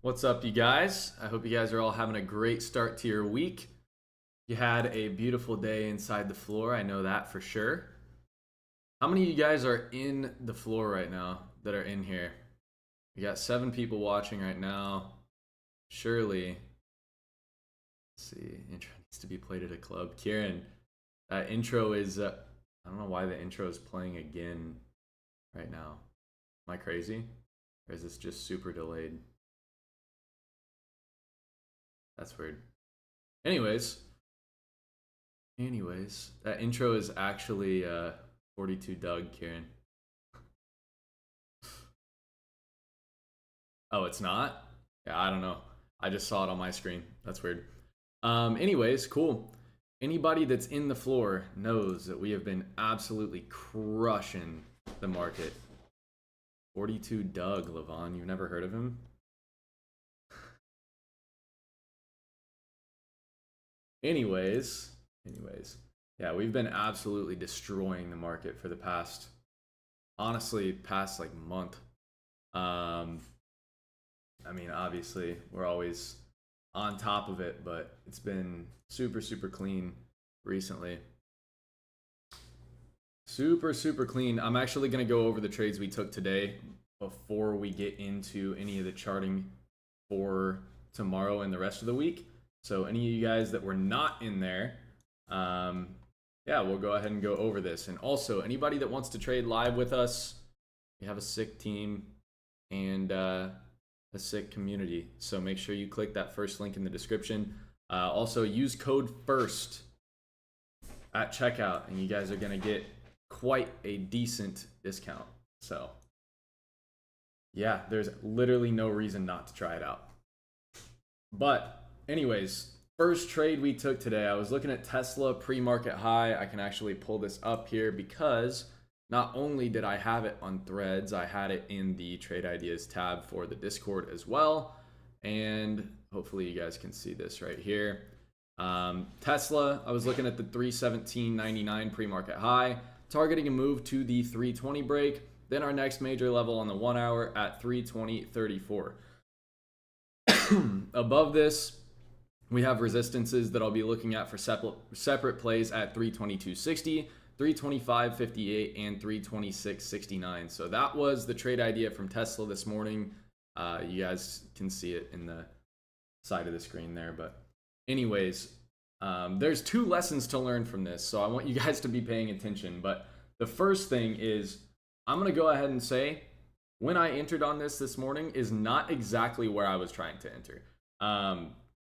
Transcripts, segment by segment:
What's up, you guys? I hope you guys are all having a great start to your week. You had a beautiful day inside the floor. I know that for sure. How many of you guys are in the floor right now that are in here? We got 7 people watching right now. Surely, let's see, intro needs to be played at a club. Kieran, that intro is, I don't know why the intro is playing again right now. Am I crazy? Or is this just super delayed? That's weird. Anyways, that intro is actually 42 Doug, Kieran. Oh, it's not? Yeah, I don't know. I just saw it on my screen. That's weird. Anyways, cool. Anybody that's in the floor knows that we have been absolutely crushing the market. 42 Doug, Levon. You've never heard of him? Anyways, yeah, we've been absolutely destroying the market for the past like month. I mean, obviously, we're always on top of it, but it's been super clean recently. Super clean. I'm actually going to go over the trades we took today before we get into any of the charting for tomorrow and the rest of the week. So any of you guys that were not in there, yeah, we'll go ahead and go over this. And also, anybody that wants to trade live with us, we have a sick team and a sick community. So make sure you click that first link in the description. Also, use code FIRST at checkout, and you guys are going to get quite a decent discount. So yeah, there's literally no reason not to try it out. But anyways, first trade we took today, I was looking at Tesla pre-market high. I can actually pull this up here because not only did I have it on Threads, I had it in the Trade Ideas tab for the Discord as well. And hopefully you guys can see this right here. Tesla, I was looking at the 317.99 pre-market high, targeting a move to the 320 break. Then our next major level on the 1 hour at 320.34. Above this, we have resistances that I'll be looking at for separate plays at 322.60, 325.58, and 326.69. So that was the trade idea from Tesla this morning. You guys can see it in the side of the screen there. But anyways, there's 2 lessons to learn from this. So I want you guys to be paying attention. But the first thing is I'm going to go ahead and say when I entered on this morning is not exactly where I was trying to enter.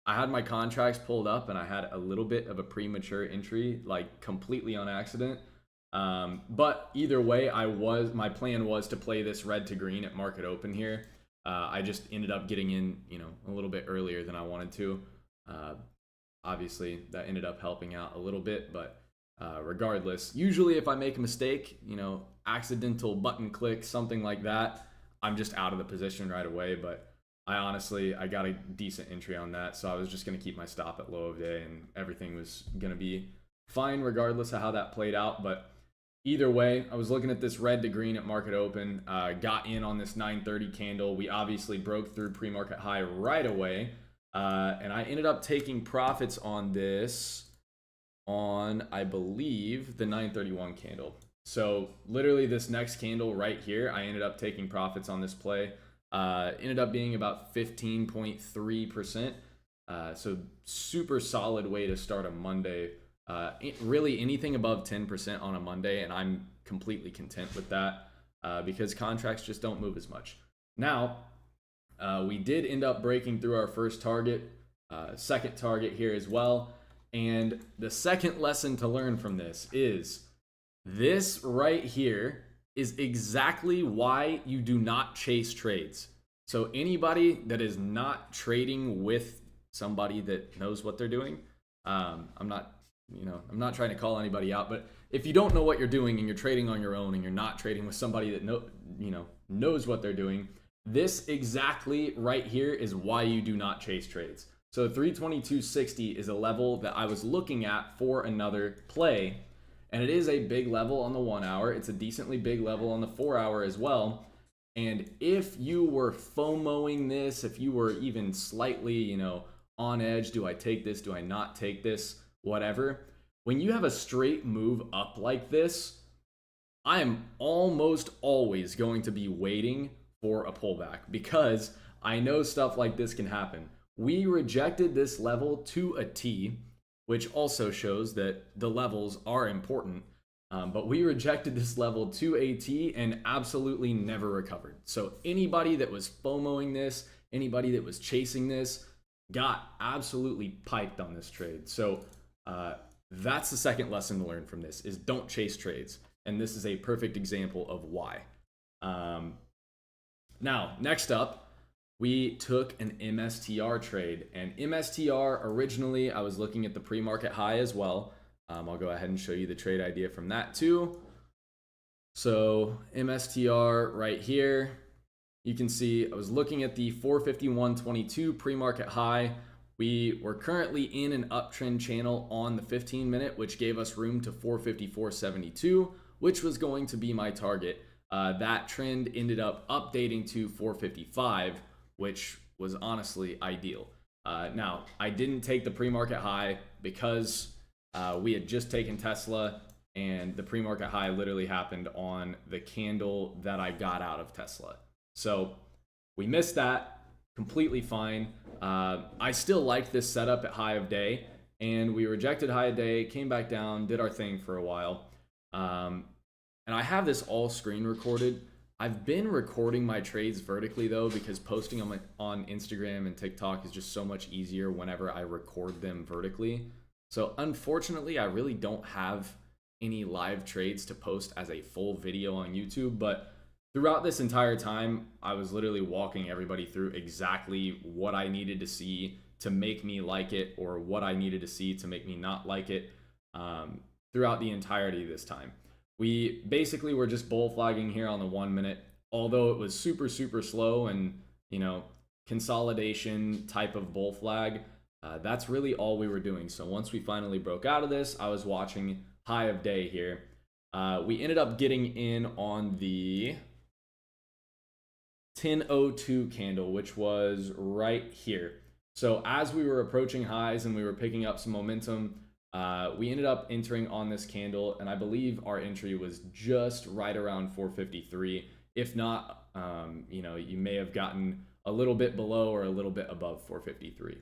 I had my contracts pulled up and I had a little bit of a premature entry, like completely on accident. But either way, my plan was to play this red to green at market open here. I just ended up getting in, a little bit earlier than I wanted to. Obviously, that ended up helping out a little bit, but regardless, usually if I make a mistake, accidental button click, something like that, I'm just out of the position right away. But I got a decent entry on that, so I was just going to keep my stop at low of day, and everything was going to be fine regardless of how that played out. But either way, I was looking at this red to green at market open, got in on this 930 candle. We obviously broke through pre-market high right away, and I ended up taking profits on this on, I believe, the 931 candle. So literally this next candle right here, I ended up taking profits on this play. Ended up being about 15.3%. So super solid way to start a Monday. Really anything above 10% on a Monday, and I'm completely content with that because contracts just don't move as much. Now, we did end up breaking through our first target, second target here as well. And the second lesson to learn from this is this right here is exactly why you do not chase trades. So anybody that is not trading with somebody that knows what they're doing, I'm not trying to call anybody out, but if you don't know what you're doing and you're trading on your own and you're not trading with somebody that knows what they're doing, this exactly right here is why you do not chase trades. So 322.60 is a level that I was looking at for another play. And it is a big level on the 1 hour. It's a decently big level on the 4 hour as well. And if you were FOMOing this, if you were even slightly, on edge, do I take this? Do I not take this? Whatever. When you have a straight move up like this, I am almost always going to be waiting for a pullback because I know stuff like this can happen. We rejected this level to a T, which also shows that the levels are important. But we rejected this level to a T and absolutely never recovered. So anybody that was FOMOing this, anybody that was chasing this, got absolutely piped on this trade. So that's the second lesson to learn from this is don't chase trades. And this is a perfect example of why. Now, next up, we took an MSTR trade. And MSTR, originally, I was looking at the pre-market high as well. I'll go ahead and show you the trade idea from that too. So MSTR right here, you can see I was looking at the 451.22 pre-market high. We were currently in an uptrend channel on the 15-minute, which gave us room to 454.72, which was going to be my target. That trend ended up updating to 455, which was honestly ideal. Now, I didn't take the pre-market high because we had just taken Tesla, and the pre-market high literally happened on the candle that I got out of Tesla. So we missed that, completely fine. I still liked this setup at high of day, and we rejected high of day, came back down, did our thing for a while. And I have this all screen recorded. I've been recording my trades vertically though, because posting on Instagram and TikTok is just so much easier whenever I record them vertically. So unfortunately, I really don't have any live trades to post as a full video on YouTube, but throughout this entire time, I was literally walking everybody through exactly what I needed to see to make me like it, or what I needed to see to make me not like it, throughout the entirety of this time. We basically were just bull flagging here on the 1 minute, although it was super, super slow and, consolidation type of bull flag. That's really all we were doing. So once we finally broke out of this, I was watching high of day here. We ended up getting in on the 10:02 candle, which was right here. So as we were approaching highs and we were picking up some momentum, we ended up entering on this candle, and I believe our entry was just right around 453. If not, you may have gotten a little bit below or a little bit above 453.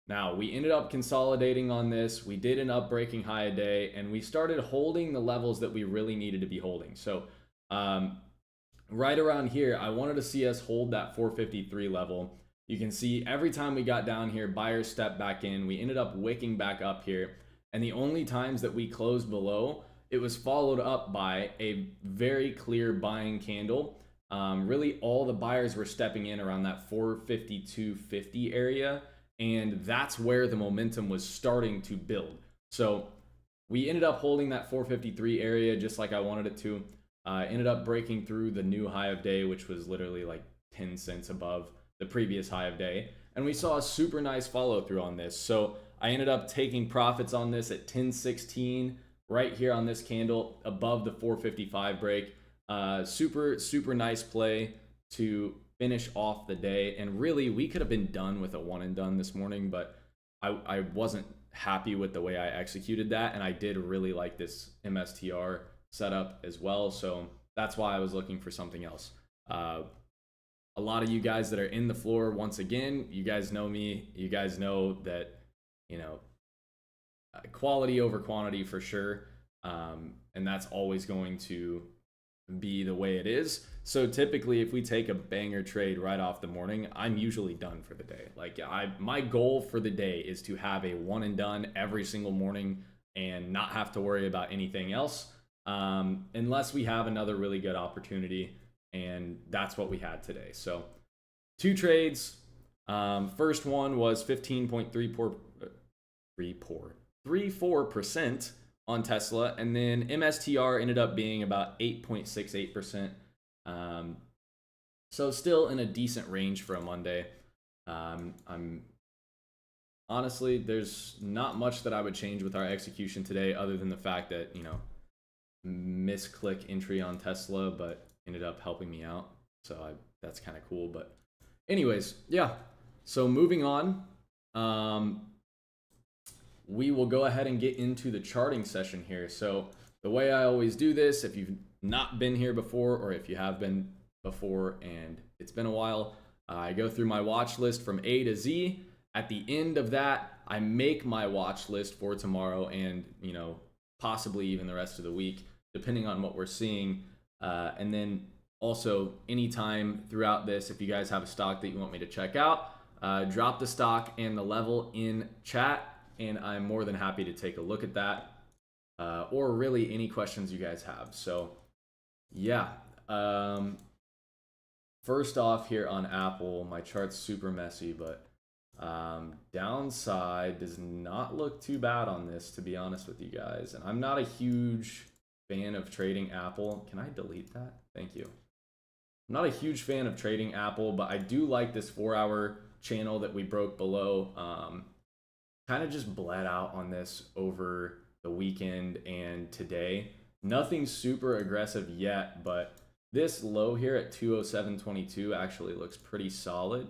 Now, we ended up consolidating on this. We did end up breaking high a day, and we started holding the levels that we really needed to be holding. So right around here, I wanted to see us hold that 453 level. You can see every time we got down here, buyers stepped back in. We ended up wicking back up here. And the only times that we closed below, it was followed up by a very clear buying candle. Really, all the buyers were stepping in around that 452.50 area. And that's where the momentum was starting to build. So we ended up holding that 453 area just like I wanted it to. Ended up breaking through the new high of day, which was literally like 10 cents above the previous high of day. And we saw a super nice follow through on this. So I ended up taking profits on this at 10.16 right here on this candle above the 455 break. Super, super nice play to finish off the day. And really, we could have been done with a one and done this morning, but I wasn't happy with the way I executed that. And I did really like this MSTR setup as well. So that's why I was looking for something else. A lot of you guys that are in the floor, once again, you guys know me. You guys know that, quality over quantity for sure. And that's always going to be the way it is. So typically, if we take a banger trade right off the morning, I'm usually done for the day. Like my goal for the day is to have a one and done every single morning and not have to worry about anything else, unless we have another really good opportunity. And that's what we had today. So 2 trades. First one was 15.34% on Tesla, and then MSTR ended up being about 8.68%. So still in a decent range for a Monday. I'm honestly, there's not much that I would change with our execution today, other than the fact that misclick entry on Tesla, but ended up helping me out. So that's kind of cool. But anyways, yeah. So moving on, we will go ahead and get into the charting session here. So the way I always do this, if you've not been here before, or if you have been before and it's been a while, I go through my watch list from A to Z. At the end of that, I make my watch list for tomorrow and, possibly even the rest of the week, depending on what we're seeing. And then also, anytime throughout this, if you guys have a stock that you want me to check out, drop the stock and the level in chat, and I'm more than happy to take a look at that, or really any questions you guys have. So yeah, first off here on Apple, my chart's super messy, but downside does not look too bad on this, to be honest with you guys. And I'm not a huge fan of trading Apple. Can I delete that? Thank you. I'm not a huge fan of trading Apple, but I do like this 4-hour channel that we broke below. Kind of just bled out on this over the weekend and today. Nothing super aggressive yet, but this low here at 207.22 actually looks pretty solid.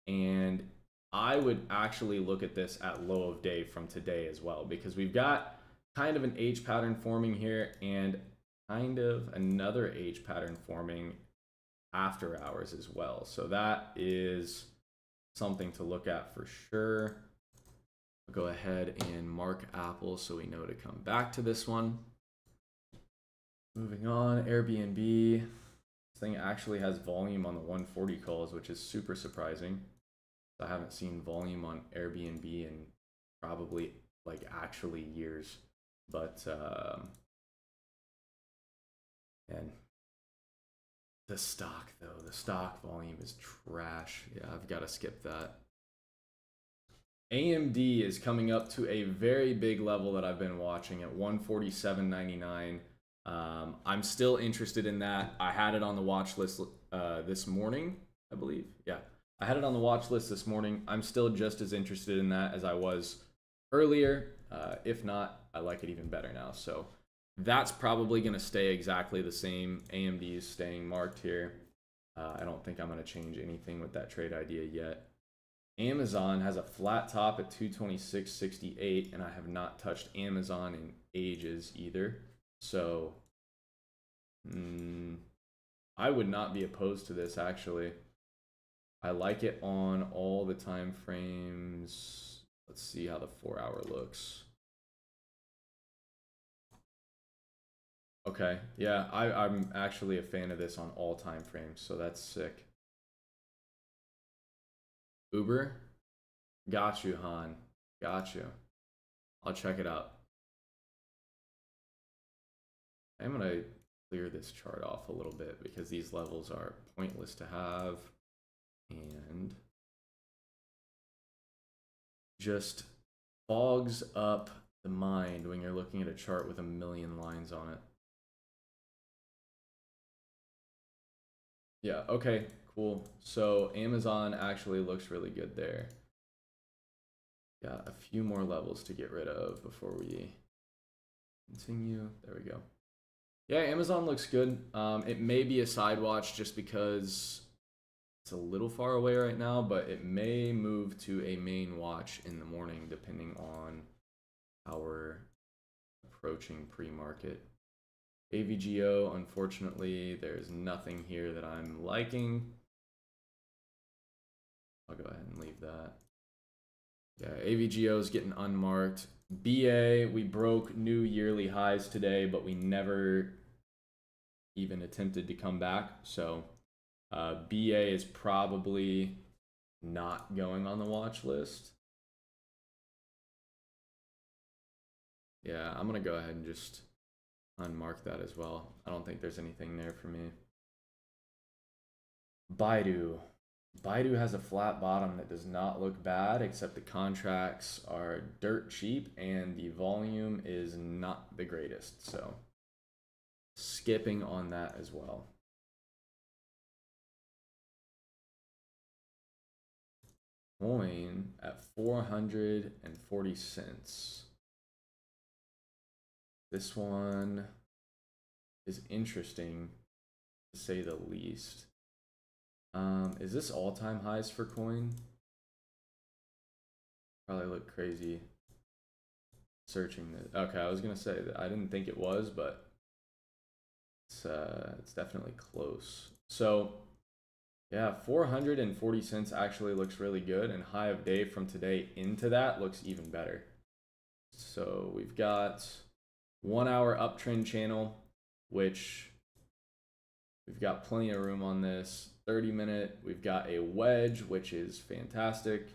And I would actually look at this at low of day from today as well, because we've got kind of an H pattern forming here and kind of another H pattern forming after hours as well. So that is something to look at for sure. I'll go ahead and mark Apple so we know to come back to this one. Moving on, Airbnb. This thing actually has volume on the 140 calls, which is super surprising. I haven't seen volume on Airbnb in probably actually years. But and the stock though, the stock volume is trash. Yeah, I've got to skip that. AMD is coming up to a very big level that I've been watching at 147.99. I'm still interested in that. I had it on the watch list this morning, I believe. Yeah, I had it on the watch list this morning. I'm still just as interested in that as I was earlier. If not, I like it even better now. So that's probably going to stay exactly the same. AMD is staying marked here. I don't think I'm going to change anything with that trade idea yet. Amazon has a flat top at 226.68, and I have not touched Amazon in ages either. So I would not be opposed to this, actually. I like it on all the time frames. Let's see how the 4-hour looks. Okay, yeah, I'm actually a fan of this on all time frames, so that's sick. Uber? Got you, Han. Got you. I'll check it out. I'm going to clear this chart off a little bit because these levels are pointless to have. And just fogs up the mind when you're looking at a chart with a million lines on it. Yeah, okay, cool. So Amazon actually looks really good there. Got a few more levels to get rid of before we continue. There we go. Yeah, Amazon looks good. It may be a side watch just because it's a little far away right now, but it may move to a main watch in the morning depending on how we're approaching pre-market. AVGO, unfortunately, there's nothing here that I'm liking. I'll go ahead and leave that. Yeah, AVGO is getting unmarked. BA, we broke new yearly highs today, but we never even attempted to come back. So BA is probably not going on the watch list. Yeah, I'm going to go ahead and just unmark that as well. I don't think there's anything there for me. Baidu. Baidu has a flat bottom that does not look bad, except the contracts are dirt cheap and the volume is not the greatest. So skipping on that as well. Coin at 440 cents. This one is interesting to say the least. Is this all-time highs for coin? Probably look crazy searching this. Okay, I was gonna say that I didn't think it was, but it's definitely close. So yeah, 440 cents actually looks really good, and high of day from today into that looks even better. So we've got 1 hour uptrend channel, which we've got plenty of room on this. 30-minute, we've got a wedge, which is fantastic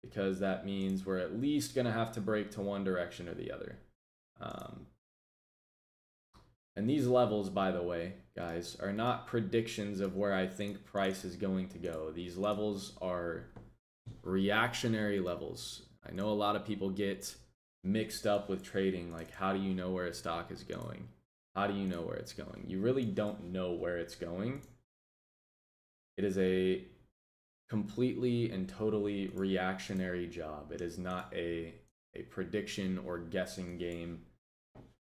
because that means we're at least going to have to break to one direction or the other. And these levels, by the way, guys, are not predictions of where I think price is going to go. These levels are reactionary levels. I know a lot of people get mixed up with trading. Like, how do you know where a stock is going? How do you know where it's going? You really don't know where it's going. It is a completely and totally reactionary job. It is not a prediction or guessing game.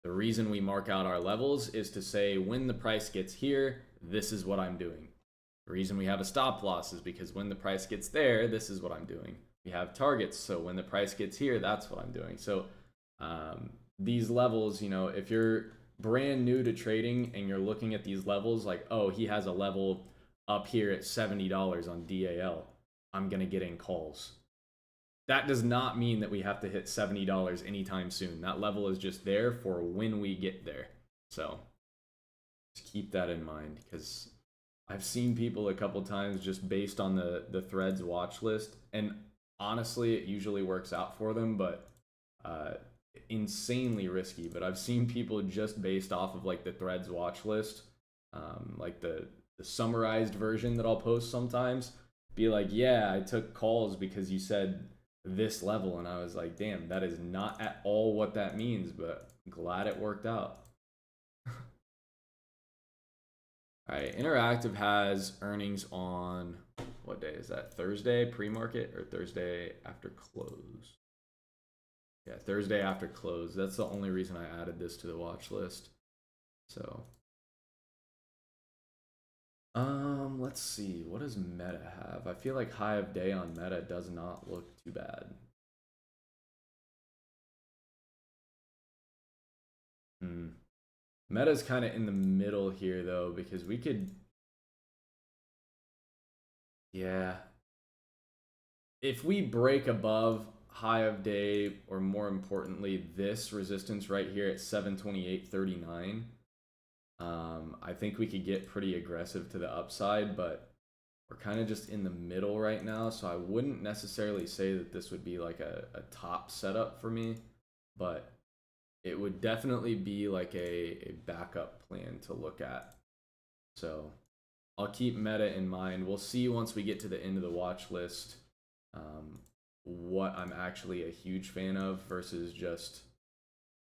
The reason we mark out our levels is to say when the price gets here, this is what I'm doing. The reason we have a stop loss is because when the price gets there, this is what I'm doing. We have targets, so when the price gets here, that's what I'm doing. So these levels, you know, if you're brand new to trading and you're looking at these levels like, oh, he has a level up here at $70 on DAL, I'm going to get in calls. That does not mean that we have to hit $70 anytime soon. That level is just there for when we get there. So just keep that in mind, because I've seen people a couple times just based on the threads watch list, and honestly it usually works out for them, but insanely risky. But I've seen people just based off of like the threads watch list, like the summarized version that I'll post sometimes, be like, yeah, I took calls because you said this level, and I was like, damn, that is not at all what that means, but I'm glad it worked out. All right, Interactive has earnings on, what day is that? Thursday pre-market or Thursday after close? Yeah, Thursday after close. That's the only reason I added this to the watch list. So let's see, what does Meta have? I feel like high of day on Meta does not look too bad. Meta's kind of in the middle here though, because we could, yeah, if we break above high of day, or more importantly this resistance right here at 728.39, I think we could get pretty aggressive to the upside, but we're kind of just in the middle right now, so I wouldn't necessarily say that this would be like a top setup for me, but it would definitely be like a backup plan to look at. So I'll keep Meta in mind. We'll see once we get to the end of the watch list what I'm actually a huge fan of versus just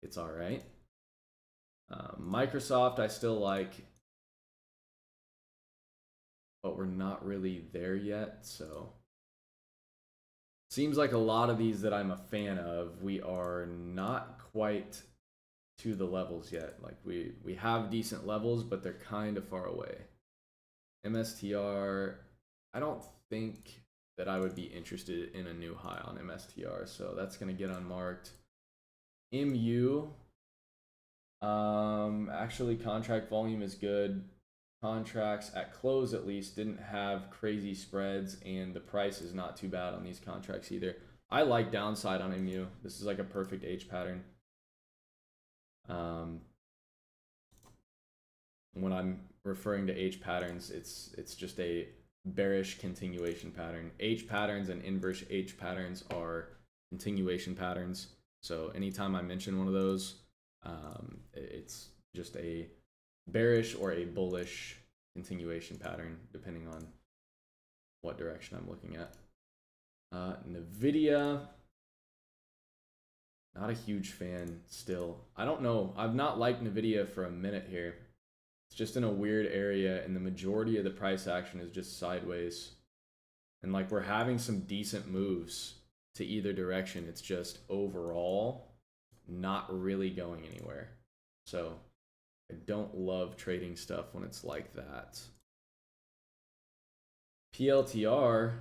it's all right. Microsoft I still like, but we're not really there yet. So seems like a lot of these that I'm a fan of, we are not quite to the levels yet. Like we have decent levels, but they're kind of far away. MSTR, I don't think that I would be interested in a new high on MSTR, so that's going to get unmarked. MU, actually contract volume is good. Contracts at close at least didn't have crazy spreads, and the price is not too bad on these contracts either. I like downside on MU. This is like a perfect H pattern. When I'm referring to H patterns, it's just a bearish continuation pattern. H patterns and inverse H patterns are continuation patterns. So anytime I mention one of those, it's just a bearish or a bullish continuation pattern, depending on what direction I'm looking at. NVIDIA, not a huge fan still. I don't know. I've not liked NVIDIA for a minute here. It's just in a weird area, and the majority of the price action is just sideways. And like we're having some decent moves to either direction. It's just overall not really going anywhere. So I don't love trading stuff when it's like that. PLTR,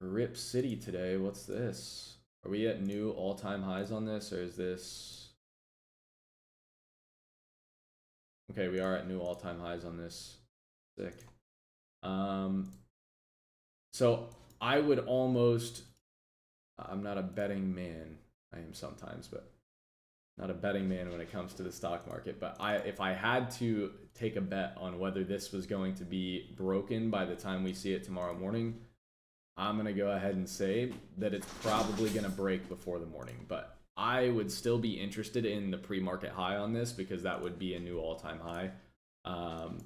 Rip City today. What's this? Are we at new all-time highs on this, or is this... Okay, we are at new all-time highs on this. Sick. So I would almost... I'm not a betting man. I am sometimes, but not a betting man when it comes to the stock market. But if I had to take a bet on whether this was going to be broken by the time we see it tomorrow morning, I'm going to go ahead and say that it's probably going to break before the morning. But I would still be interested in the pre-market high on this, because that would be a new all-time high. And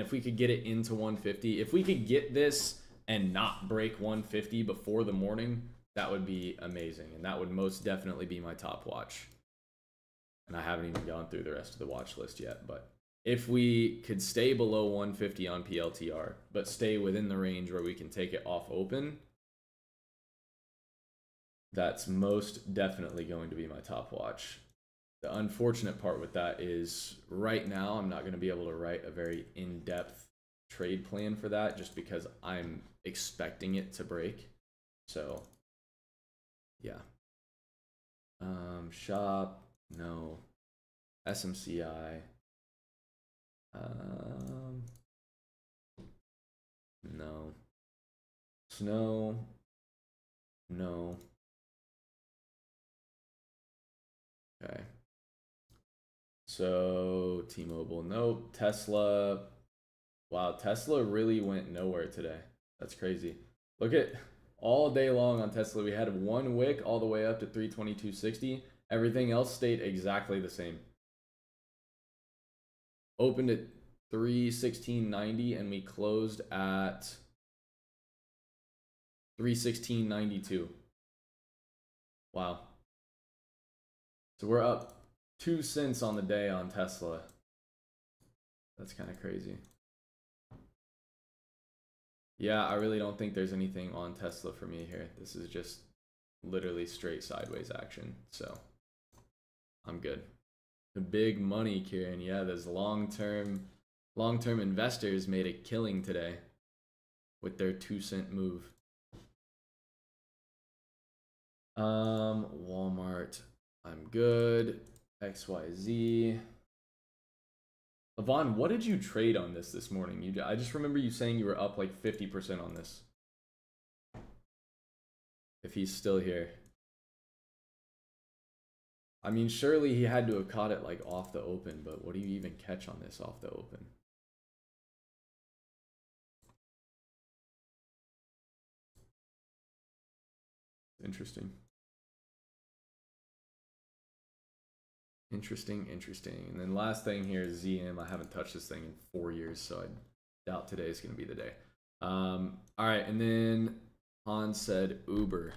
if we could get it into 150, if we could get this and not break 150 before the morning, that would be amazing. And that would most definitely be my top watch. And I haven't even gone through the rest of the watch list yet. But if we could stay below 150 on PLTR, but stay within the range where we can take it off open, that's most definitely going to be my top watch. The unfortunate part with that is right now I'm not going to be able to write a very in-depth trade plan for that, just because I'm expecting it to break. So yeah. Shop, no. SMCI, no. Snow, no. Okay. So T-Mobile, nope. Tesla, wow, Tesla really went nowhere today. That's crazy. Look at all day long on Tesla. We had one wick all the way up to 322.60. Everything else stayed exactly the same. Opened at 316.90 and we closed at 316.92. Wow. So we're up 2 cents on the day on Tesla. That's kind of crazy. Yeah, I really don't think there's anything on Tesla for me here. This is just literally straight sideways action. So I'm good. The big money, Kieran. Yeah, those long-term investors made a killing today with their 2-cent move. Walmart, I'm good. XYZ. Levon, what did you trade on this morning? I just remember you saying you were up like 50% on this. If he's still here. I mean, surely he had to have caught it like off the open, but what do you even catch on this off the open? Interesting. Interesting. And then last thing here is ZM. I haven't touched this thing in 4 years, so I doubt today is going to be the day. All right, and then Hans said Uber.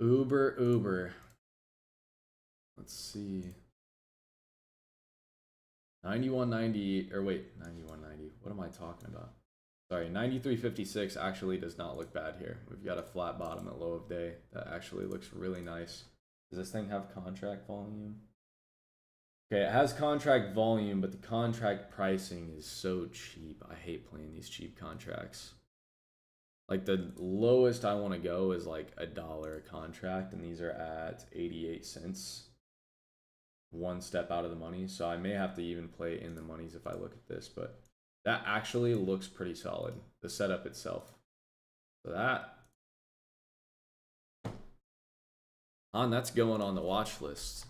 Uber. Let's see. 91.90, or wait, 91.90. What am I talking about? Sorry, 93.56 actually does not look bad here. We've got a flat bottom at low of day. That actually looks really nice. Does this thing have contract volume? Okay, it has contract volume, but the contract pricing is so cheap. I hate playing these cheap contracts. Like the lowest I want to go is like $1 a contract, and these are at 88 cents. One step out of the money, so I may have to even play in the monies if I look at this, but that actually looks pretty solid, the setup itself. So that's going on the watch list.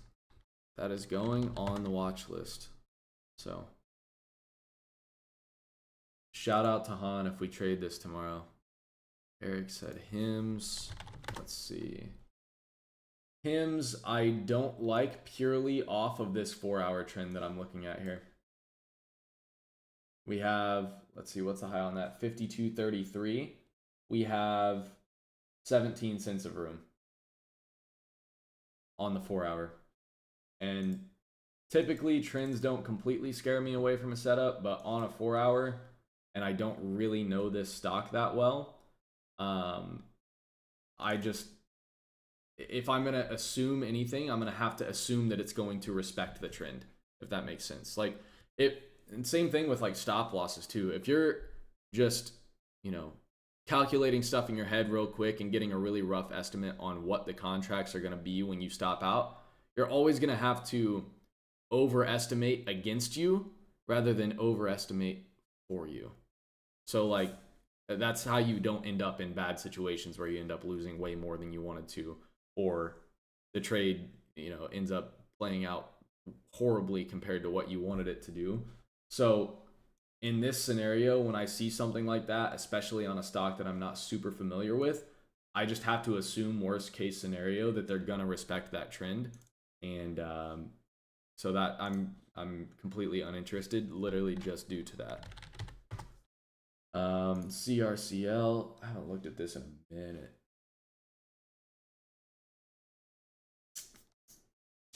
That is going on the watch list. So shout out to Han if we trade this tomorrow. Eric said hymns. Let's see. Hymns I don't like purely off of this 4-hour trend that I'm looking at here. We have, let's see, what's the high on that? 52.33. We have 17 cents of room on the 4-hour. And typically trends don't completely scare me away from a setup, but on a 4-hour, and I don't really know this stock that well, if I'm going to assume anything, I'm going to have to assume that it's going to respect the trend, if that makes sense. Like, and same thing with like stop losses too. If you're just, calculating stuff in your head real quick and getting a really rough estimate on what the contracts are going to be when you stop out, you're always going to have to overestimate against you rather than overestimate for you. So like that's how you don't end up in bad situations where you end up losing way more than you wanted to, or the trade, ends up playing out horribly compared to what you wanted it to do. So in this scenario, when I see something like that, especially on a stock that I'm not super familiar with, I just have to assume worst case scenario that they're gonna respect that trend, and so that I'm completely uninterested, literally just due to that. CRCL, I haven't looked at this in a minute.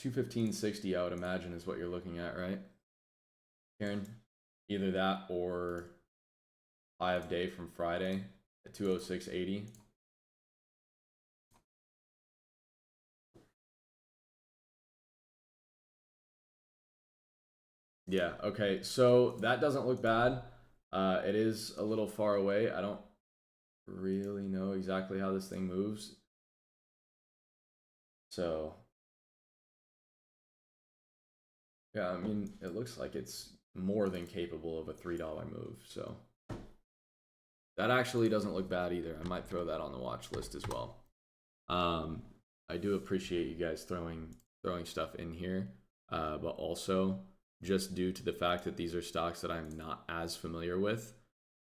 215.60, I would imagine, is what you're looking at, right, Karen? Either that or 5-day from Friday at 206.80. Yeah, okay, so that doesn't look bad. It is a little far away. I don't really know exactly how this thing moves. So, yeah, I mean, it looks like it's more than capable of a $3 move. So, that actually doesn't look bad either. I might throw that on the watch list as well. I do appreciate you guys throwing stuff in here, but also just due to the fact that these are stocks that I'm not as familiar with,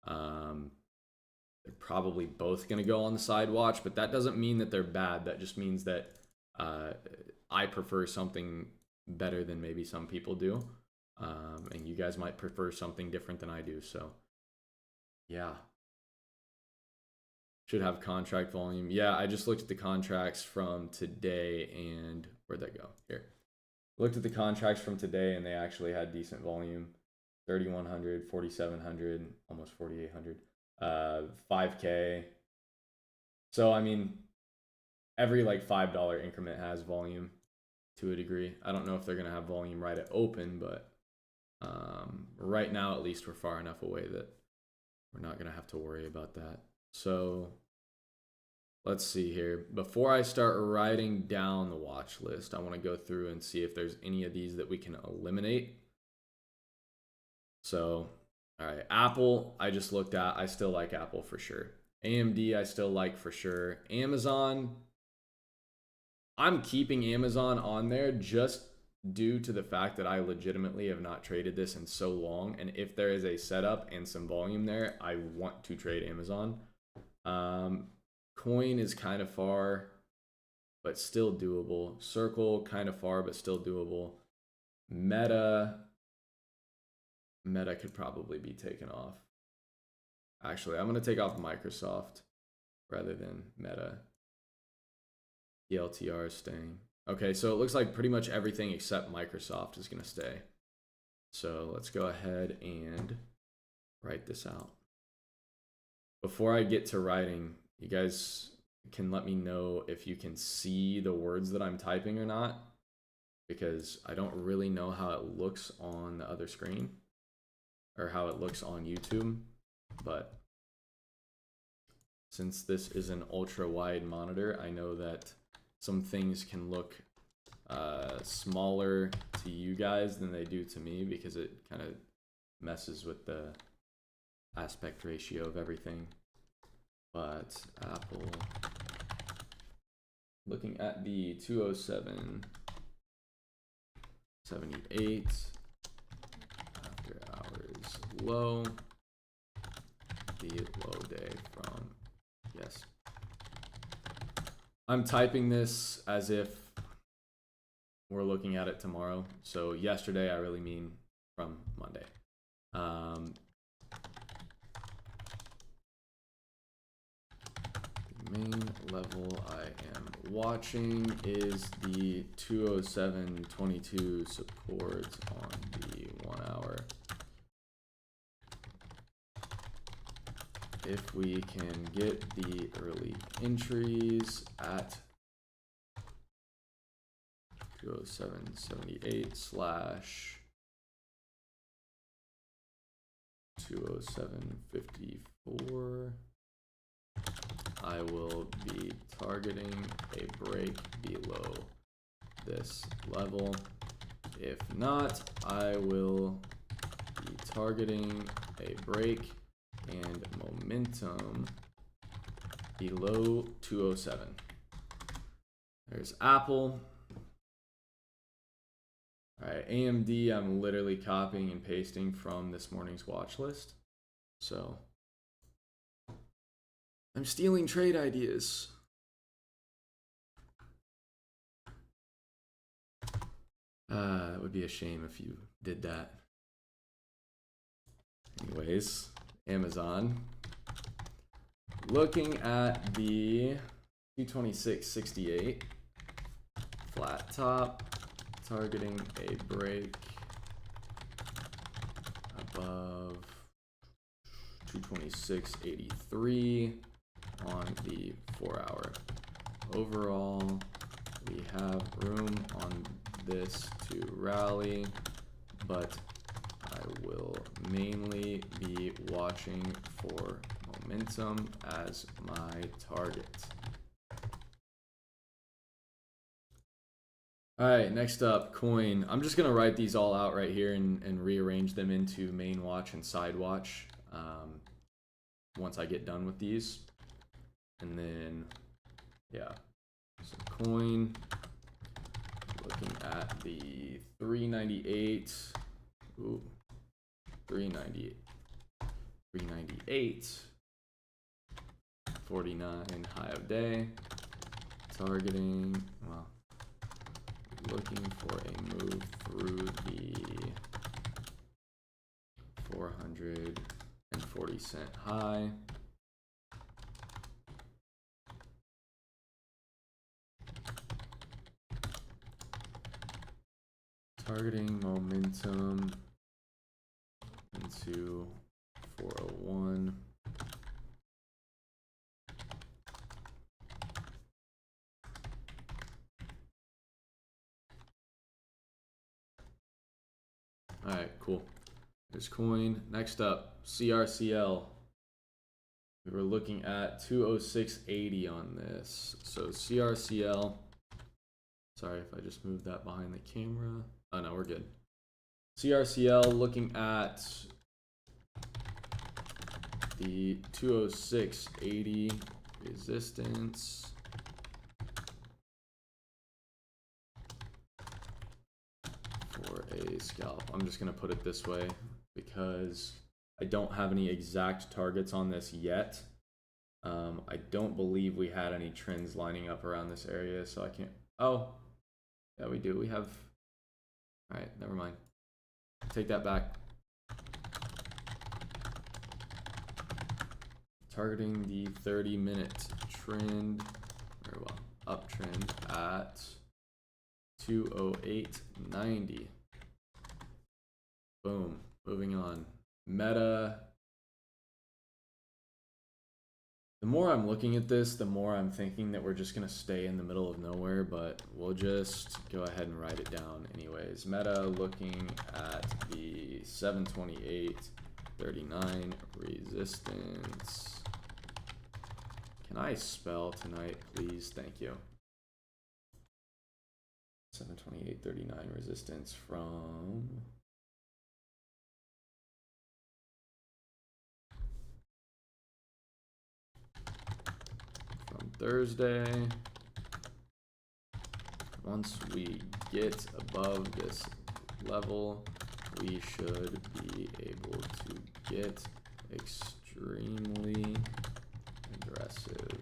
they're probably both going to go on the side watch, but that doesn't mean that they're bad. That just means that I prefer something better than maybe some people do, and you guys might prefer something different than I do. So yeah, should have contract volume. Yeah, I just looked at the contracts from today, and where'd that go? Here. Looked at the contracts from today, and they actually had decent volume. 3,100, 4,700, almost 4,800, 5K. So, I mean, every like $5 increment has volume to a degree. I don't know if they're going to have volume right at open, but right now, at least, we're far enough away that we're not going to have to worry about that. So let's see here. Before I start writing down the watch list, I want to go through and see if there's any of these that we can eliminate. So, all right, Apple, I just looked at. I still like Apple for sure. AMD, I still like for sure. Amazon, I'm keeping Amazon on there just due to the fact that I legitimately have not traded this in so long. And if there is a setup and some volume there, I want to trade Amazon. Coin is kind of far, but still doable. Circle, kind of far, but still doable. Meta could probably be taken off. Actually, I'm going to take off Microsoft rather than Meta. ELTR is staying. Okay, so it looks like pretty much everything except Microsoft is going to stay. So let's go ahead and write this out. Before I get to writing, you guys can let me know if you can see the words that I'm typing or not, because I don't really know how it looks on the other screen or how it looks on YouTube. But since this is an ultra wide monitor, I know that some things can look smaller to you guys than they do to me, because it kind of messes with the aspect ratio of everything. But Apple, looking at the 207.78 after hours low, the low day from yes. I'm typing this as if we're looking at it tomorrow. So yesterday, I really mean from Monday. The main level I am watching is the 207.22 support on the 1 hour. If we can get the early entries at 207.78 207.54. I will be targeting a break below this level. If not, I will be targeting a break and momentum below 207. There's Apple. All right, AMD, I'm literally copying and pasting from this morning's watch list. So I'm stealing trade ideas. It would be a shame if you did that. Anyways, Amazon. Looking at the 226.68 flat top, targeting a break above 226.83 on the 4-hour. Overall, we have room on this to rally, but I will mainly be watching for momentum as my target. All right, next up, coin. I'm just gonna write these all out right here and rearrange them into main watch and side watch once I get done with these. And then, yeah, so coin, looking at the 398, ooh, 398, 49 high of day, targeting, well, looking for a move through the 440-cent high. Targeting momentum into 401. All right, cool. There's coin. Next up, CRCL. We were looking at 206.80 on this. So CRCL, sorry if I just moved that behind the camera. Oh no, we're good. CRCL looking at the 206.80 resistance. For a scalp. I'm just going to put it this way because I don't have any exact targets on this yet. I don't believe we had any trends lining up around this area, so I can't. Oh, yeah, we do. We have. All right, never mind. Take that back. Targeting the 30-minute trend, very well, uptrend at 208.90. Boom. Moving on. Meta. The more I'm looking at this, the more I'm thinking that we're just going to stay in the middle of nowhere, but we'll just go ahead and write it down anyways. Meta looking at the 728.39 resistance. Can I spell tonight, please? Thank you. 728.39 resistance from Thursday. Once we get above this level, we should be able to get extremely aggressive.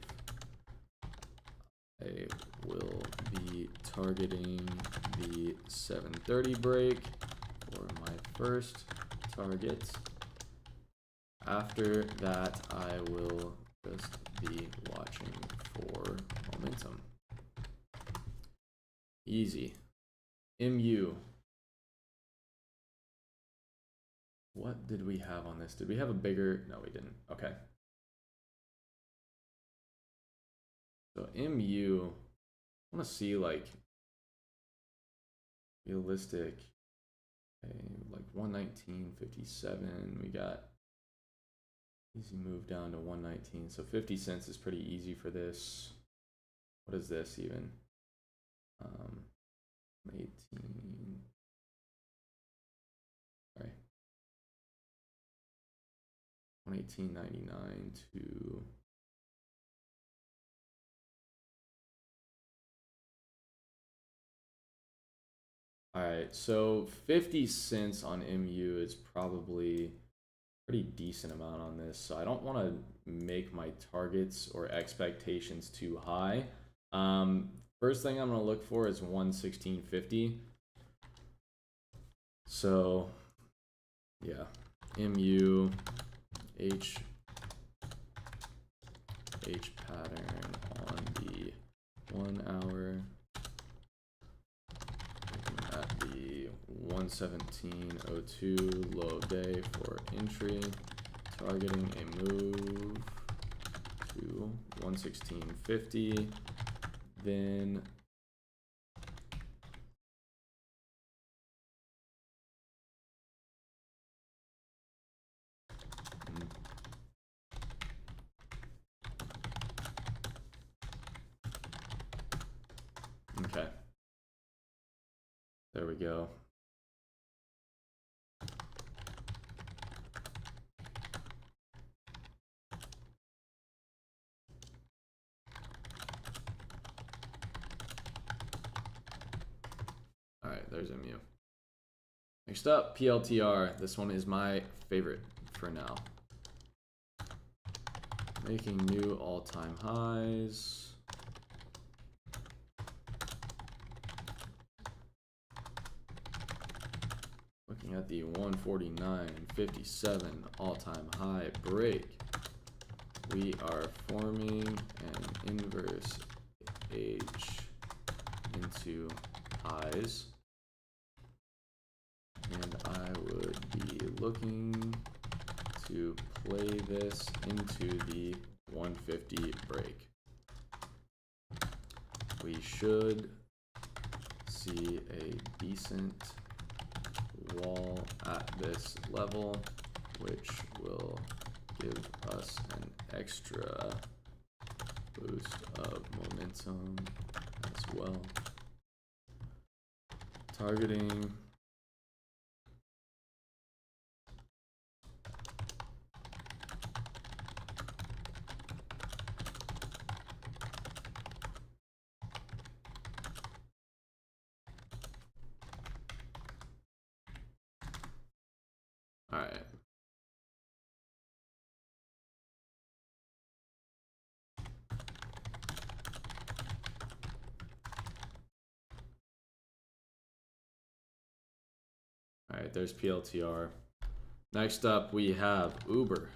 I will be targeting the 730 break for my first target. After that, I will just be watching for momentum. Easy. MU. What did we have on this? Did we have a bigger? No, we didn't. Okay. So MU, I want to see like realistic, okay, like 119.57. We got Easy move down to 119. So 50 cents is pretty easy for this. What is this even? 18. Sorry. 118.99 to all right, so 50 cents on MU is probably a pretty decent amount on this. So I don't want to make my targets or expectations too high. First thing I'm going to look for is 116.50. So yeah, MU H pattern on the 1 hour. At the 117.02 low of day for entry, targeting a move to 116.50. Then okay, there we go. All right, there's MU. Next up, PLTR. This one is my favorite for now. Making new all-time highs. Looking at the 149.57 all-time high break. We are forming an inverse H into highs. And I would be looking to play this into the 150 break. We should see a decent wall at this level, which will give us an extra boost of momentum as well. Targeting all right. All right, there's PLTR. Next up, we have Uber.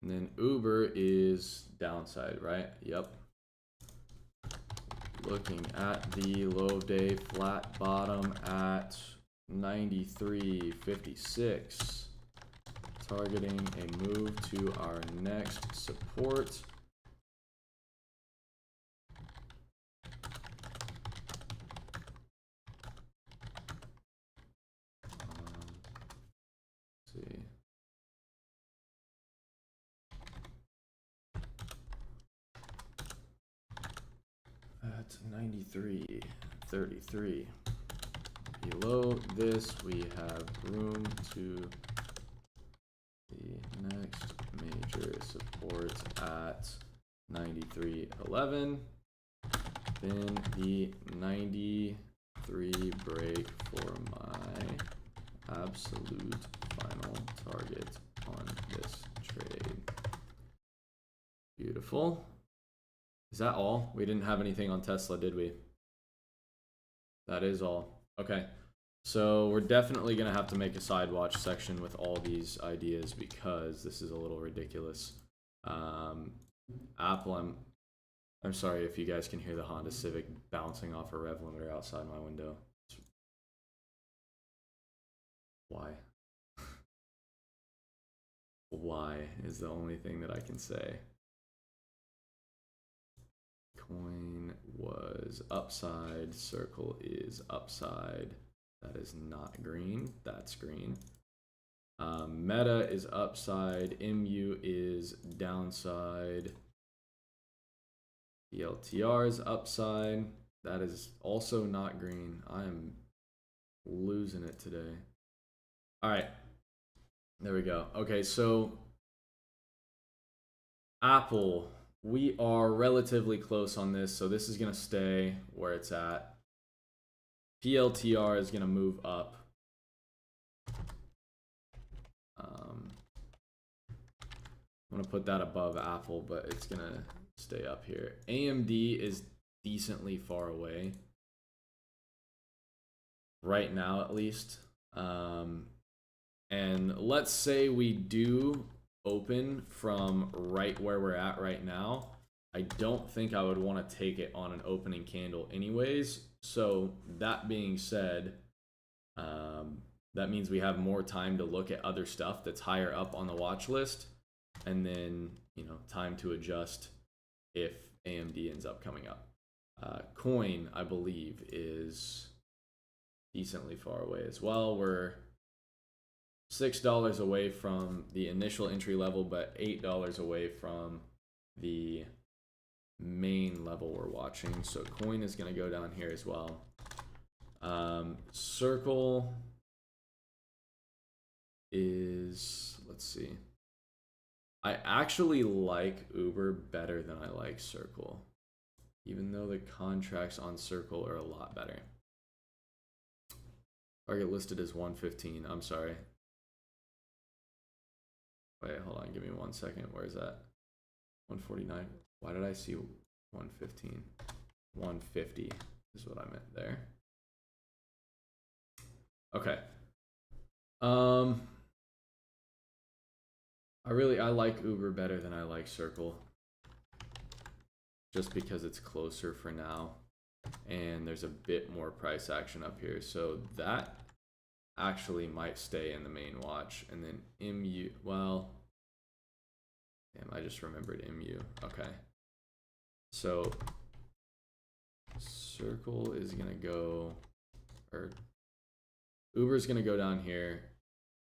And then Uber is downside, right? Yep. Looking at the low of day flat bottom at 93.56. Targeting a move to our next support. Let's see. At 93.33. Below this, we have room to the next major support at 93.11. Then the 93 break for my absolute final target on this trade. Beautiful. Is that all? We didn't have anything on Tesla, did we? That is all. Okay. So we're definitely going to have to make a side watch section with all these ideas because this is a little ridiculous. Apple, I'm sorry if you guys can hear the Honda Civic bouncing off a rev limiter outside my window. Why? Why is the only thing that I can say. Coin was upside, circle is upside. That is not green, that's green. Meta is upside, MU is downside, PLTR is upside. That is also not green. I am losing it today. All right, there we go. Okay, so Apple, we are relatively close on this, so this is gonna stay where it's at. PLTR is gonna move up. I'm gonna put that above Apple, but it's gonna stay up here. AMD is decently far away right now, at least. And let's say we do open from right where we're at right now. I don't think I would want to take it on an opening candle anyways. So that being said, that means we have more time to look at other stuff that's higher up on the watch list, and then, you know, time to adjust if AMD ends up coming up. Coin, I believe, is decently far away as well. We're $6 away from the initial entry level, but $8 away from the main level we're watching. So coin is going to go down here as well. Circle is, let's see. I actually like Uber better than I like Circle, even though the contracts on Circle are a lot better. Target listed as 115. I'm sorry. Wait, hold on. Give me 1 second. Where is that? 149. Why did I see 115? 150 is what I meant there. Okay. I like Uber better than I like Circle, just because it's closer for now and there's a bit more price action up here. So that actually might stay in the main watch. And then MU, well, damn, I just remembered MU. Okay. So Circle is gonna go, or Uber's gonna go down here.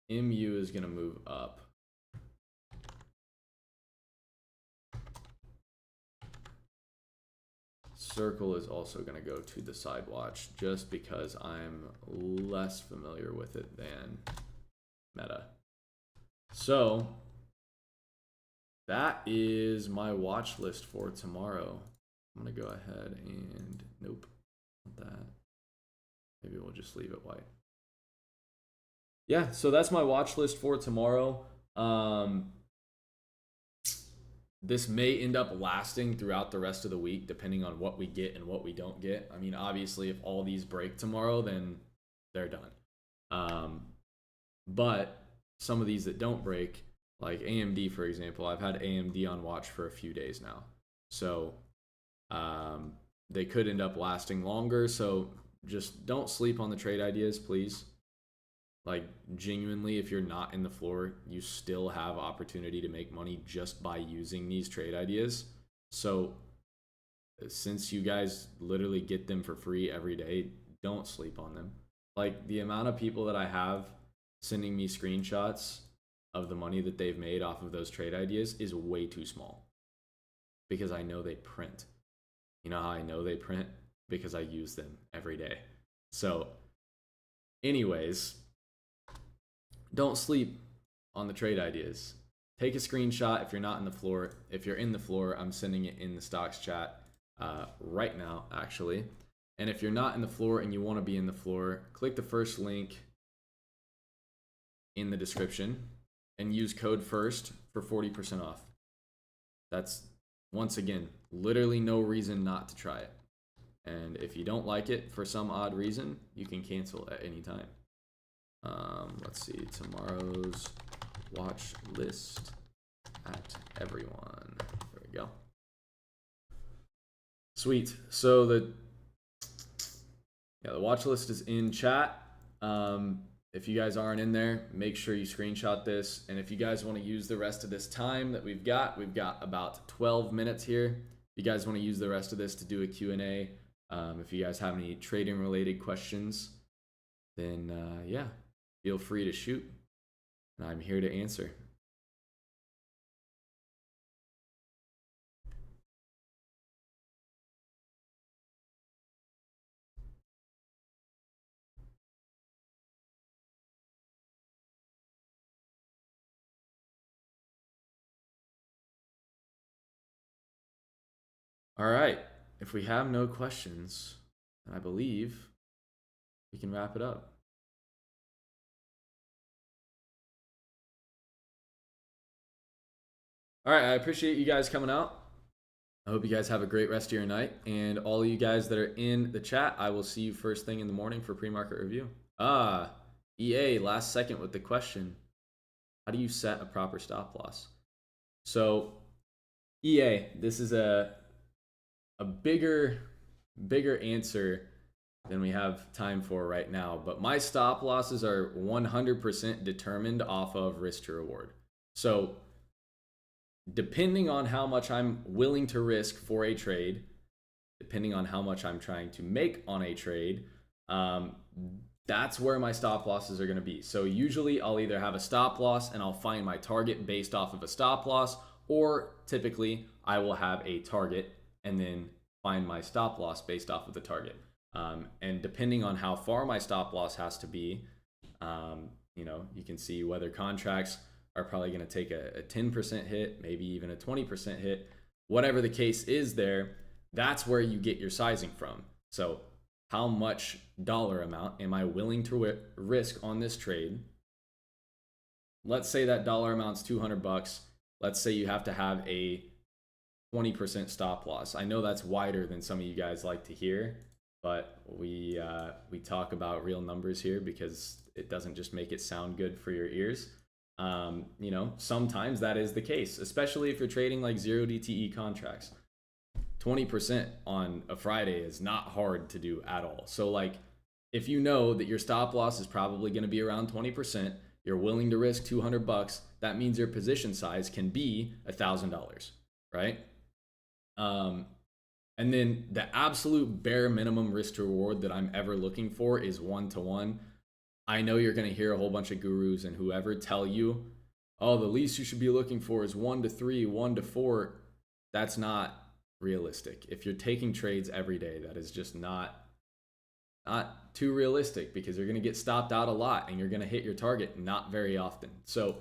MU is gonna move up. Circle is also going to go to the side watch, just because I'm less familiar with it than Meta. So that is my watch list for tomorrow. I'm going to go ahead and, nope, not that. Maybe we'll just leave it white. Yeah, so that's my watch list for tomorrow. This may end up lasting throughout the rest of the week, depending on what we get and what we don't get. I mean, obviously, if all these break tomorrow, then they're done. But some of these that don't break, like AMD, for example, I've had AMD on watch for a few days now. So they could end up lasting longer. So just don't sleep on the trade ideas, please. Like, genuinely, if you're not in the floor, you still have opportunity to make money just by using these trade ideas. So since you guys literally get them for free every day, don't sleep on them. Like, the amount of people that I have sending me screenshots of the money that they've made off of those trade ideas is way too small, because I know they print. You know how I know they print? Because I use them every day. So anyways, don't sleep on the trade ideas. Take a screenshot if you're not in the floor. If you're in the floor, I'm sending it in the stocks chat right now, actually. And if you're not in the floor and you want to be in the floor, click the first link in the description and use code FIRST for 40% off. That's, once again, literally no reason not to try it. And if you don't like it for some odd reason, you can cancel at any time. Let's see, tomorrow's watch list at everyone. There we go. Sweet. So the watch list is in chat. If you guys aren't in there, make sure you screenshot this. And if you guys want to use the rest of this time that we've got about 12 minutes here. If you guys want to use the rest of this to do a Q&A, if you guys have any trading related questions, then yeah, feel free to shoot. and I'm here to answer. All right, if we have no questions, I believe we can wrap it up. All right, I appreciate you guys coming out. I hope you guys have a great rest of your night. And all of you guys that are in the chat, I will see you first thing in the morning for pre-market review. EA, last second with the question. How do you set a proper stop loss? So, EA, this is a bigger answer than we have time for right now. But my stop losses are 100% determined off of risk to reward. So, depending on how much I'm willing to risk for a trade, depending on how much I'm trying to make on a trade, that's where my stop losses are going to be. So usually I'll either have a stop loss and I'll find my target based off of a stop loss, or typically I will have a target and then find my stop loss based off of the target. And depending on how far my stop loss has to be, you can see whether contracts are probably going to take a 10% hit, maybe even a 20% hit. Whatever the case is there, that's where you get your sizing from. So how much dollar amount am I willing to risk on this trade? Let's say that dollar amount's $200. Let's say you have to have a 20% stop loss. I know that's wider than some of you guys like to hear, but we talk about real numbers here because it doesn't just make it sound good for your ears. Sometimes that is the case, especially if you're trading like 0 DTE contracts. 20% on a Friday is not hard to do at all. So like, if you know that your stop loss is probably going to be around 20%, you're willing to risk $200, that means your position size can be $1,000, right? And then the absolute bare minimum risk to reward that I'm ever looking for is 1-to-1. I know you're going to hear a whole bunch of gurus and whoever tell you, oh, the least you should be looking for is 1-to-3, 1-to-4. That's not realistic. If you're taking trades every day, that is just not too realistic, because you're going to get stopped out a lot and you're going to hit your target not very often. So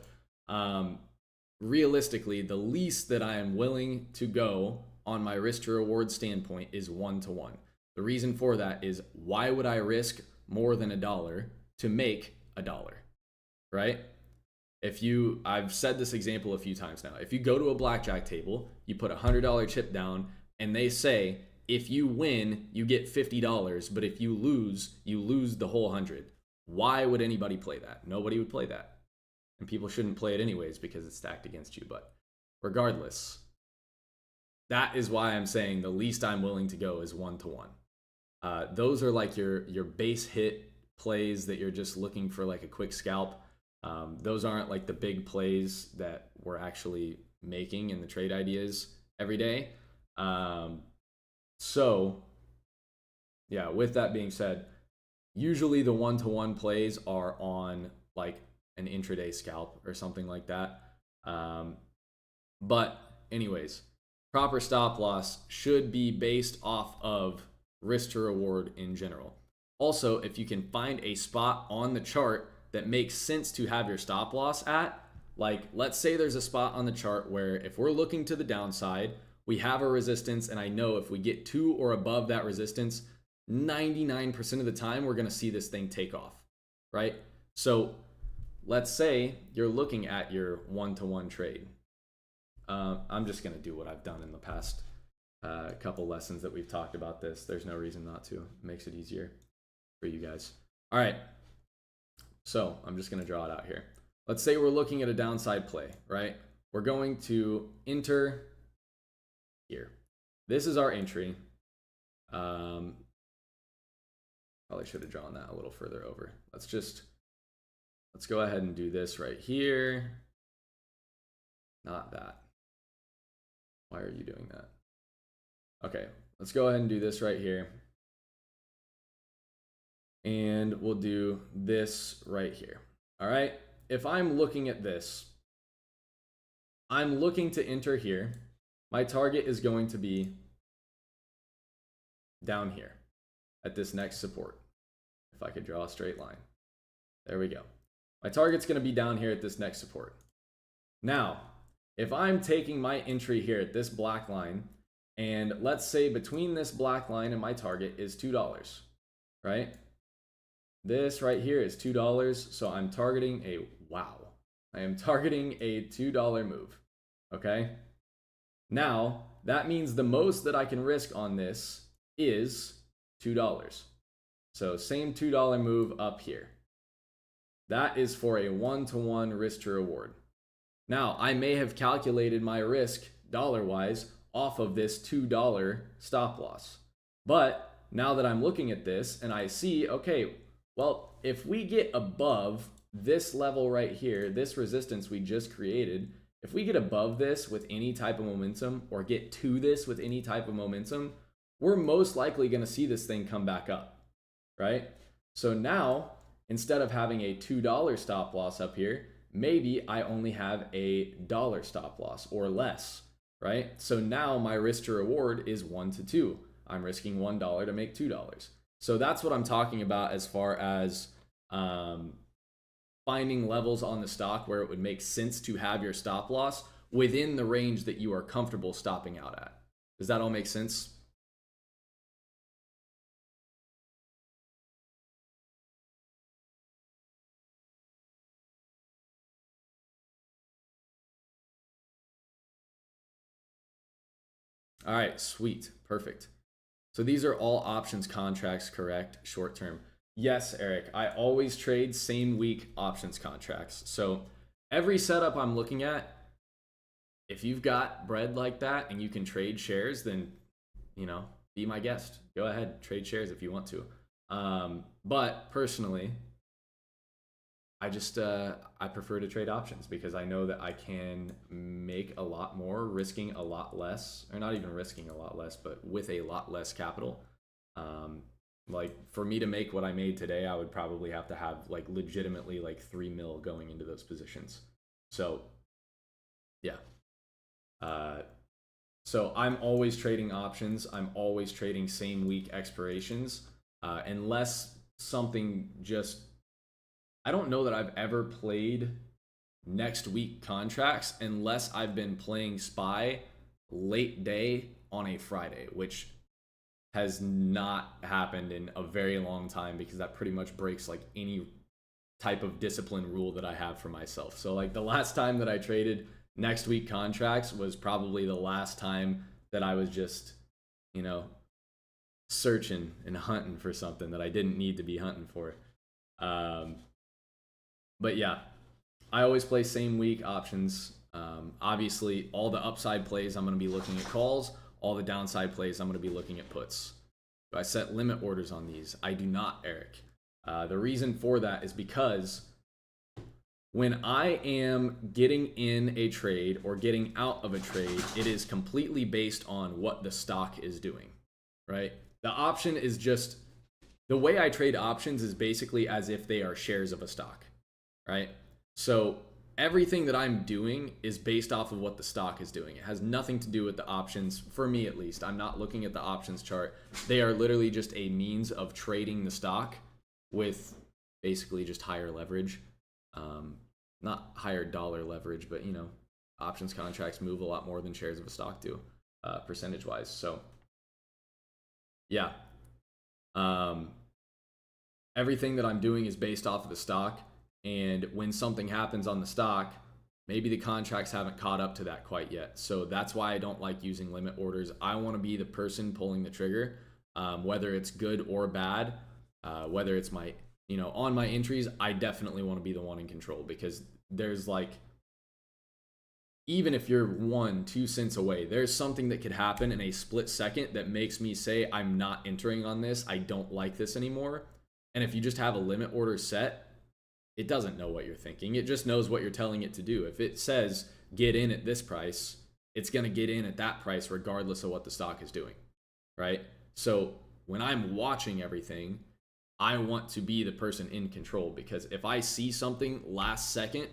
realistically, the least that I am willing to go on my risk to reward standpoint is 1-to-1. The reason for that is, why would I risk more than $1 to make $1, right? I've said this example a few times now. If you go to a blackjack table, you put a $100 chip down, and they say, if you win, you get $50, but if you lose the whole 100. Why would anybody play that? Nobody would play that. And people shouldn't play it anyways because it's stacked against you. But regardless, that is why I'm saying the least I'm willing to go is 1-to-1. Those are like your base hit plays that you're just looking for like a quick scalp. Those aren't like the big plays that we're actually making in the trade ideas every day. So yeah, with that being said, usually the 1-to-1 plays are on like an intraday scalp or something like that. But anyways, proper stop loss should be based off of risk to reward in general. Also, if you can find a spot on the chart that makes sense to have your stop loss at, like let's say there's a spot on the chart where if we're looking to the downside, we have a resistance, and I know if we get to or above that resistance, 99% of the time we're going to see this thing take off, right? So let's say you're looking at your 1-to-1 trade. I'm just going to do what I've done in the past couple lessons that we've talked about this. There's no reason not to. It makes it easier for you guys. All right. So I'm just going to draw it out here. Let's say we're looking at a downside play, right? We're going to enter here. This is our entry. Probably should have drawn that a little further over. Let's go ahead and do this right here. Not that. Why are you doing that? Okay, let's go ahead and do this right here. And we'll do this right here. All right. if I'm looking at this, I'm looking to enter here. My target is going to be down here at this next support. If I could draw a straight line. There we go. My target's going to be down here at this next support. Now, if I'm taking my entry here at this black line, and let's say between this black line and my target is $2, right? This right here is $2, so I'm targeting I am targeting a $2 move, okay? Now, that means the most that I can risk on this is $2. So same $2 move up here. That is for a 1-to-1 risk to reward. Now, I may have calculated my risk dollar-wise off of this $2 stop loss. But now that I'm looking at this and I see, okay, well, if we get above this level right here, this resistance we just created, if we get above this with any type of momentum or get to this with any type of momentum, we're most likely going to see this thing come back up, right? So now, instead of having a $2 stop loss up here, maybe I only have a dollar stop loss or less, right? So now my risk to reward is 1 to 2. I'm risking $1 to make $2. So that's what I'm talking about as far as finding levels on the stock where it would make sense to have your stop loss within the range that you are comfortable stopping out at. Does that all make sense? All right, sweet, perfect. So these are all options contracts, correct? Short term. Yes, Eric, I always trade same week options contracts. So every setup I'm looking at, if you've got bread like that and you can trade shares, then, you know, be my guest. Go ahead, trade shares if you want to. But personally, I prefer to trade options because I know that I can make a lot more risking a lot less, or not even risking a lot less, but with a lot less capital. Like for me to make what I made today, I would probably have to have like legitimately like 3 mil going into those positions. So yeah. So I'm always trading options. I'm always trading same week expirations, unless something just, I don't know that I've ever played next week contracts unless I've been playing SPY late day on a Friday, which has not happened in a very long time because that pretty much breaks like any type of discipline rule that I have for myself. So like the last time that I traded next week contracts was probably the last time that I was just, you know, searching and hunting for something that I didn't need to be hunting for. But yeah, I always play same week options. Obviously, all the upside plays, I'm going to be looking at calls. All the downside plays, I'm going to be looking at puts. Do I set limit orders on these? I do not, Eric. The reason for that is because when I am getting in a trade or getting out of a trade, it is completely based on what the stock is doing, right? The option is just, the way I trade options is basically as if they are shares of a stock, right? So everything that I'm doing is based off of what the stock is doing. It has nothing to do with the options, for me at least. I'm not looking at the options chart. They are literally just a means of trading the stock with basically just higher leverage. Not higher dollar leverage, but you know, options contracts move a lot more than shares of a stock do, percentage wise. So yeah, everything that I'm doing is based off of the stock. And when something happens on the stock, maybe the contracts haven't caught up to that quite yet. So that's why I don't like using limit orders. I want to be the person pulling the trigger, whether it's good or bad, whether it's my, you know, on my entries, I definitely want to be the one in control, because there's like, even if you're 1-2 cents away, there's something that could happen in a split second that makes me say, I'm not entering on this. I don't like this anymore. And if you just have a limit order set, it doesn't know what you're thinking. It just knows what you're telling it to do. If it says get in at this price, it's going to get in at that price regardless of what the stock is doing, right? So when I'm watching everything, I want to be the person in control, because if I see something last second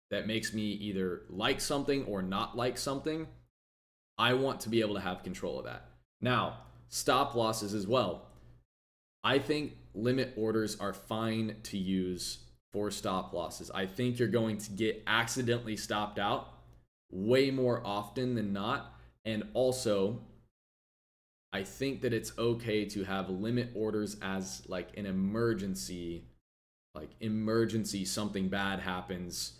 that makes me either like something or not like something, I want to be able to have control of that. Now, stop losses as well. I think limit orders are fine to use for stop losses. I think you're going to get accidentally stopped out way more often than not. And also, I think that it's okay to have limit orders as like an emergency, something bad happens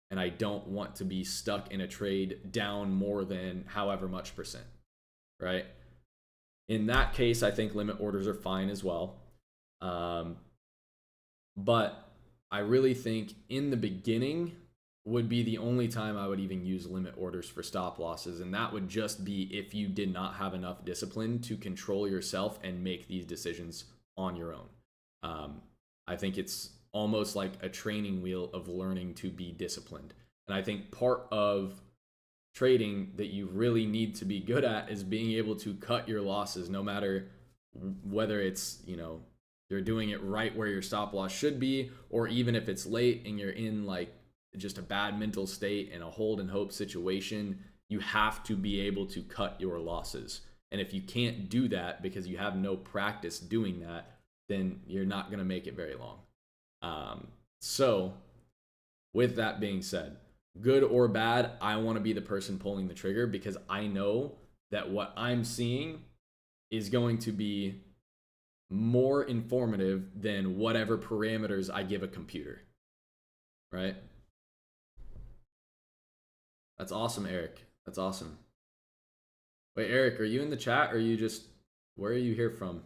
and I don't want to be stuck in a trade down more than however much percent, right? In that case, I think limit orders are fine as well. But I really think in the beginning would be the only time I would even use limit orders for stop losses. And that would just be if you did not have enough discipline to control yourself and make these decisions on your own. I think it's almost like a training wheel of learning to be disciplined. And I think part of trading that you really need to be good at is being able to cut your losses, no matter whether it's, you're doing it right where your stop loss should be, or even if it's late and you're in like just a bad mental state and a hold and hope situation, you have to be able to cut your losses. And if you can't do that because you have no practice doing that, then you're not going to make it very long. So with that being said, good or bad, I want to be the person pulling the trigger, because I know that what I'm seeing is going to be more informative than whatever parameters I give a computer, right? That's awesome, Eric. That's awesome. Wait, Eric, are you in the chat, or where are you here from?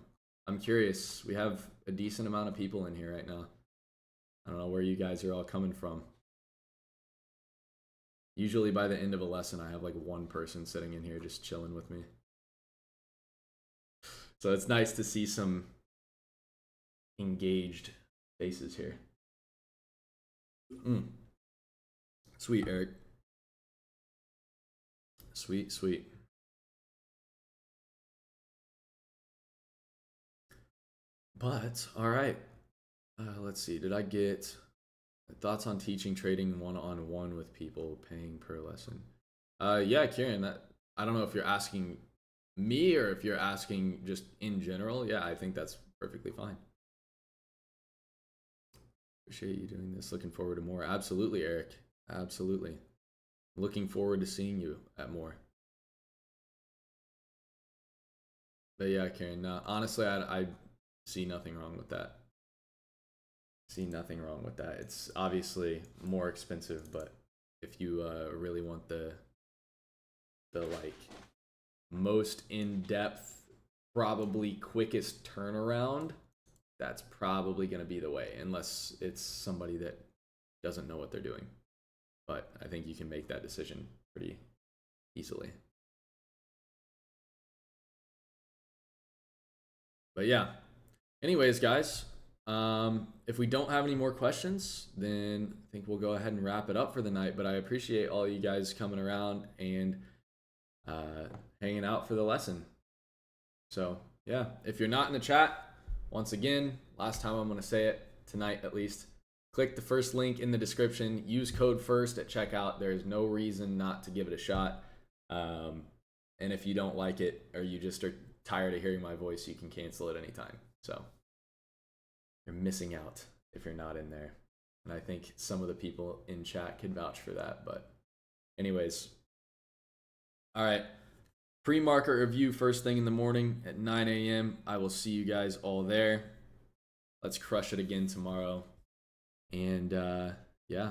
I'm curious. We have a decent amount of people in here right now. I don't know where you guys are all coming from. Usually by the end of a lesson, I have like one person sitting in here just chilling with me. So it's nice to see some engaged faces here. Sweet, Eric. Sweet, sweet. But, all right. Let's see. Did I get thoughts on teaching trading one-on-one with people paying per lesson? Yeah, Kieran, I don't know if you're asking me or if you're asking just in general. Yeah, I think that's perfectly fine. Appreciate you doing this. Looking forward to more. Absolutely, Eric. Absolutely. Looking forward to seeing you at more. But yeah, Karen, honestly, I see nothing wrong with that. See nothing wrong with that. It's obviously more expensive, but if you really want the like most in-depth, probably quickest turnaround, that's probably going to be the way, unless it's somebody that doesn't know what they're doing. But I think you can make that decision pretty easily. But yeah, anyways, guys, if we don't have any more questions, then I think we'll go ahead and wrap it up for the night. But I appreciate all you guys coming around and hanging out for the lesson. So yeah, if you're not in the chat, once again, last time I'm going to say it, tonight at least, click the first link in the description, use code FIRST at checkout. There's no reason not to give it a shot. And if you don't like it, or you just are tired of hearing my voice, you can cancel it anytime. So you're missing out if you're not in there. And I think some of the people in chat can vouch for that. But anyways, all right. Pre-market review first thing in the morning at 9 a.m. I will see you guys all there. Let's crush it again tomorrow. And yeah.